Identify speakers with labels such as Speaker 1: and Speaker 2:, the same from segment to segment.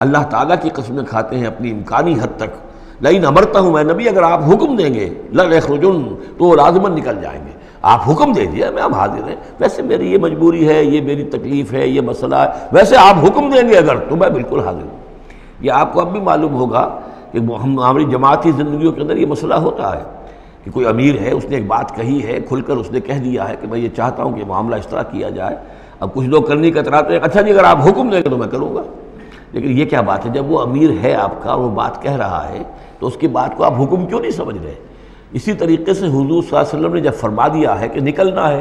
Speaker 1: اللہ تعالیٰ کی قسمیں کھاتے ہیں اپنی امکانی حد تک. لئن امرتہم، اے نبی اگر آپ حکم دیں گے لَيَخْرُجُنَّ تو وہ لازماً نکل جائیں گے. آپ حکم دے دیے میں ہم حاضر ہیں، ویسے میری یہ مجبوری ہے، یہ میری تکلیف ہے، یہ مسئلہ ہے، ویسے آپ حکم دیں گے اگر تو میں بالکل حاضر ہوں. یہ آپ کو اب بھی معلوم ہوگا کہ ہماری جماعتی زندگیوں کے اندر یہ مسئلہ ہوتا ہے کہ کوئی امیر ہے، اس نے ایک بات کہی ہے، کھل کر اس نے کہہ دیا ہے کہ میں یہ چاہتا ہوں کہ معاملہ اس طرح کیا جائے. اب کچھ لوگ کرنے کا اتراتے ہیں، اچھا جی اگر آپ حکم دیں گے تو میں کروں گا. لیکن یہ کیا بات ہے؟ جب وہ امیر ہے آپ کا اور وہ بات کہہ رہا ہے تو اس کی بات کو آپ حکم کیوں نہیں سمجھ رہے؟ اسی طریقے سے حضور صلی اللہ علیہ وسلم نے جب فرما دیا ہے کہ نکلنا ہے،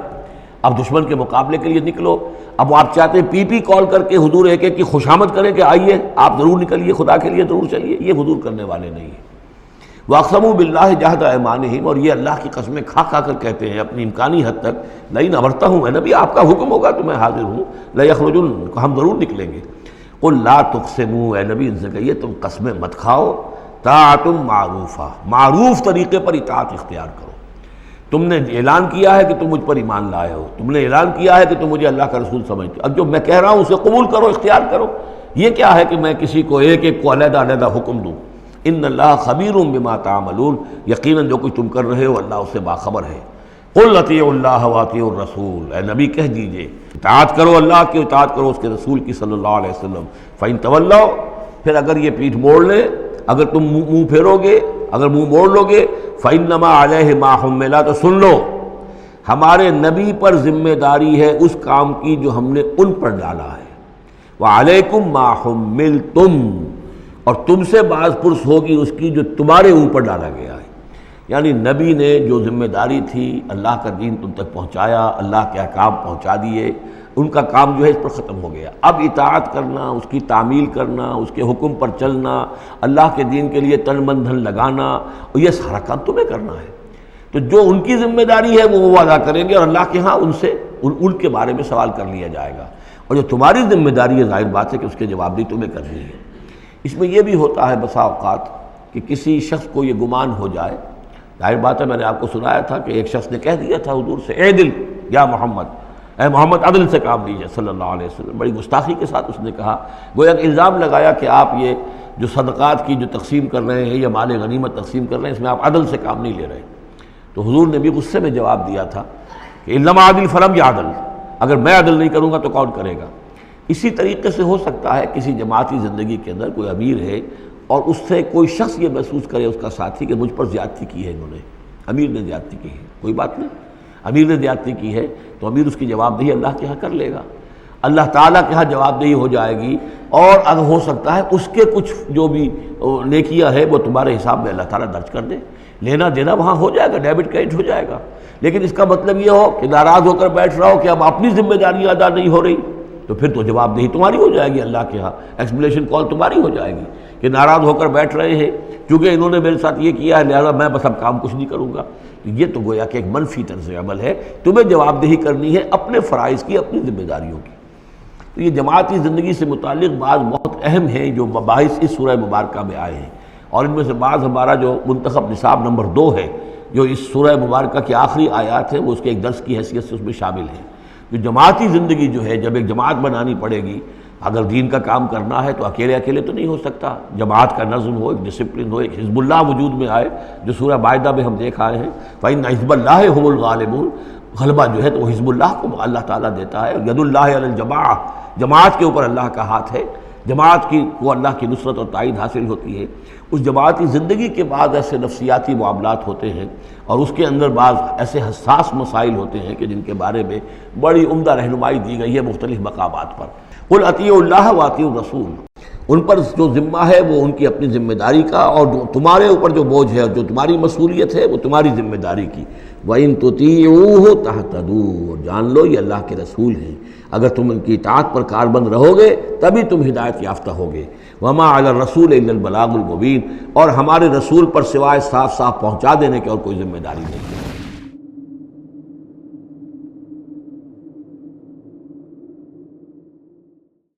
Speaker 1: اب دشمن کے مقابلے کے لیے نکلو. اب وہ آپ چاہتے ہیں پی پی کال کر کے حضور ایک ایک کی خوشامد کریں کہ آئیے آپ ضرور نکلیے، خدا کے لیے ضرور چلیے، یہ حضور کرنے والے نہیں ہیں. وَأَقْسَمُوا بِاللَّهِ جَهْدَ أَيْمَانِهِمْ، اور یہ اللہ کی قسمیں کھا کھا کر کہتے ہیں اپنی امکانی حد تک لئن امرتہم، اے نبی آپ کا حکم ہوگا تو میں حاضر ہوں، لَيَخْرُجُنَّ ہم ضرور نکلیں گے. قُلْ لَا تُقْسِمُوا، اے نبی ان سے کہیے تم قسمیں مت کھاؤ، طاعۃ معروفہ، معروف طریقے پر اطاعت اختیار کرو. تم نے اعلان کیا ہے کہ تم مجھ پر ایمان لائے ہو، تم نے اعلان کیا ہے کہ تم مجھے اللہ کا رسول سمجھتے ہو، اب جو میں کہہ رہا ہوں اسے قبول کرو، اختیار کرو. یہ کیا ہے کہ میں کسی کو ایک ایک کو علیحدہ علیحدہ حکم دوں؟ ان اللہ خبیر بما تعملون، یقیناً جو کچھ تم کر رہے ہو اللہ اس سے باخبر ہے. قل اطیعوا اللہ واطیعوا الرسول، اے نبی کہہ دیجئے اطاعت کرو اللہ کی، اطاعت کرو اس کے رسول کی صلی اللہ علیہ وسلم. فإن تولوا، پھر اگر یہ پیٹھ موڑ لیں، اگر تم منہ پھیرو گے، اگر منہ موڑ لو گے، فإنما علیہ ما حمل، تو سن لو ہمارے نبی پر ذمہ داری ہے اس کام کی جو ہم نے ان پر ڈالا ہے. وعلیکم ما حملتم، اور تم سے باز پرس ہوگی اس کی جو تمہارے اوپر ڈالا گیا ہے. یعنی نبی نے جو ذمہ داری تھی اللہ کا دین تم تک پہنچایا، اللہ کے احکام پہنچا دیے، ان کا کام جو ہے اس پر ختم ہو گیا. اب اطاعت کرنا، اس کی تعمیل کرنا، اس کے حکم پر چلنا، اللہ کے دین کے لیے تن من دھن لگانا، اور یہ سارا کام تمہیں کرنا ہے. تو جو ان کی ذمہ داری ہے وہ ادا کریں گے، اور اللہ کے ہاں ان سے ان کے بارے میں سوال کر لیا جائے گا. اور جو تمہاری ذمہ داری ہے ظاہر بات ہے کہ اس کے جواب بھی تمہیں کرنی ہے. اس میں یہ بھی ہوتا ہے بسا اوقات کہ کسی شخص کو یہ گمان ہو جائے، ظاہر بات ہے میں نے آپ کو سنایا تھا کہ ایک شخص نے کہہ دیا تھا حضور سے اے دل یا محمد، اے محمد عدل سے کام لیجیے صلی اللہ علیہ وسلم. بڑی گستاخی کے ساتھ اس نے کہا، گویا کہ الزام لگایا کہ آپ یہ جو صدقات کی جو تقسیم کر رہے ہیں یا مال غنیمت تقسیم کر رہے ہیں اس میں آپ عدل سے کام نہیں لے رہے. تو حضور نے بھی غصے میں جواب دیا تھا کہ انما عدل فلم یا عدل، اگر میں عدل نہیں کروں گا تو کون کرے گا. اسی طریقے سے ہو سکتا ہے کسی جماعتی زندگی کے اندر کوئی امیر ہے اور اس سے کوئی شخص یہ محسوس کرے اس کا ساتھی کہ مجھ پر زیادتی کی ہے، انہوں نے، امیر نے زیادتی کی ہے. کوئی بات نہیں، امیر نے زیادتی کی ہے تو امیر اس کی جواب دہی اللہ کے ہاں کر لے گا، اللہ تعالیٰ کے ہاں جواب دہی ہو جائے گی. اور اگر ہو سکتا ہے اس کے کچھ جو بھی نیکیاں ہے وہ تمہارے حساب میں اللہ تعالیٰ درج کر دے، لینا دینا وہاں ہو جائے گا، ڈیبٹ کریڈٹ ہو جائے گا. لیکن اس کا مطلب یہ ہو کہ ناراض ہو کر بیٹھ رہا ہو کہ اب اپنی ذمہ داریاں ادا نہیں ہو رہی، تو پھر تو جواب دہی تمہاری ہو جائے گی اللہ کے ہاں، ایکسپلیشن کال تمہاری ہو جائے گی کہ ناراض ہو کر بیٹھ رہے ہیں کیونکہ انہوں نے میرے ساتھ یہ کیا ہے لہذا میں بس اب کام کچھ نہیں کروں گا. یہ تو گویا کہ ایک منفی طرز عمل ہے. تمہیں جواب دہی کرنی ہے اپنے فرائض کی، اپنی ذمہ داریوں کی. تو یہ جماعتی زندگی سے متعلق بعض بہت اہم ہیں جو مباحث اس سورہ مبارکہ میں آئے ہیں، اور ان میں سے بعض ہمارا جو منتخب نصاب نمبر 2 ہے جو اس سورہ مبارکہ کی آخری آیات ہیں وہ اس کے ایک درس کی حیثیت سے اس میں شامل ہیں. جو جماعتی زندگی جو ہے جب ایک جماعت بنانی پڑے گی، اگر دین کا کام کرنا ہے تو اکیلے اکیلے تو نہیں ہو سکتا، جماعت کا نظم ہو، ایک ڈسپلن ہو، ایک حزب اللہ وجود میں آئے جو سورہ مائدہ میں ہم دیکھ آئے ہیں. فإن حزب اللہ هم الغالبون، غلبہ جو ہے تو وہ حزب اللہ کو اللہ تعالیٰ دیتا ہے. ید اللہ علی الجماعہ، جماعت کے اوپر اللہ کا ہاتھ ہے، جماعت کی کو اللہ کی نصرت اور تائید حاصل ہوتی ہے. اس جماعتی زندگی کے بعد ایسے نفسیاتی معاملات ہوتے ہیں اور اس کے اندر بعض ایسے حساس مسائل ہوتے ہیں کہ جن کے بارے میں بڑی عمدہ رہنمائی دی گئی ہے مختلف مقامات پر. قل اطیعوا اللہ واطیعوا الرسول، ان پر جو ذمہ ہے وہ ان کی اپنی ذمہ داری کا، اور جو تمہارے اوپر جو بوجھ ہے اور جو تمہاری مسئولیت ہے وہ تمہاری ذمہ داری کی. وَإِن تُطِيعُوهُ تَهْتَدُوا، اور جان لو یہ اللہ کے رسول ہیں، اگر تم ان کی اطاعت پر کاربند رہو گے تبھی تم ہدایت یافتہ ہوگے. وَمَا عَلَى الرَّسُولِ إِلَّا الْبَلَاغُ الْمُبِينُ، اور ہمارے رسول پر سوائے صاف صاف پہنچا دینے کے اور کوئی ذمہ داری نہیں ہے.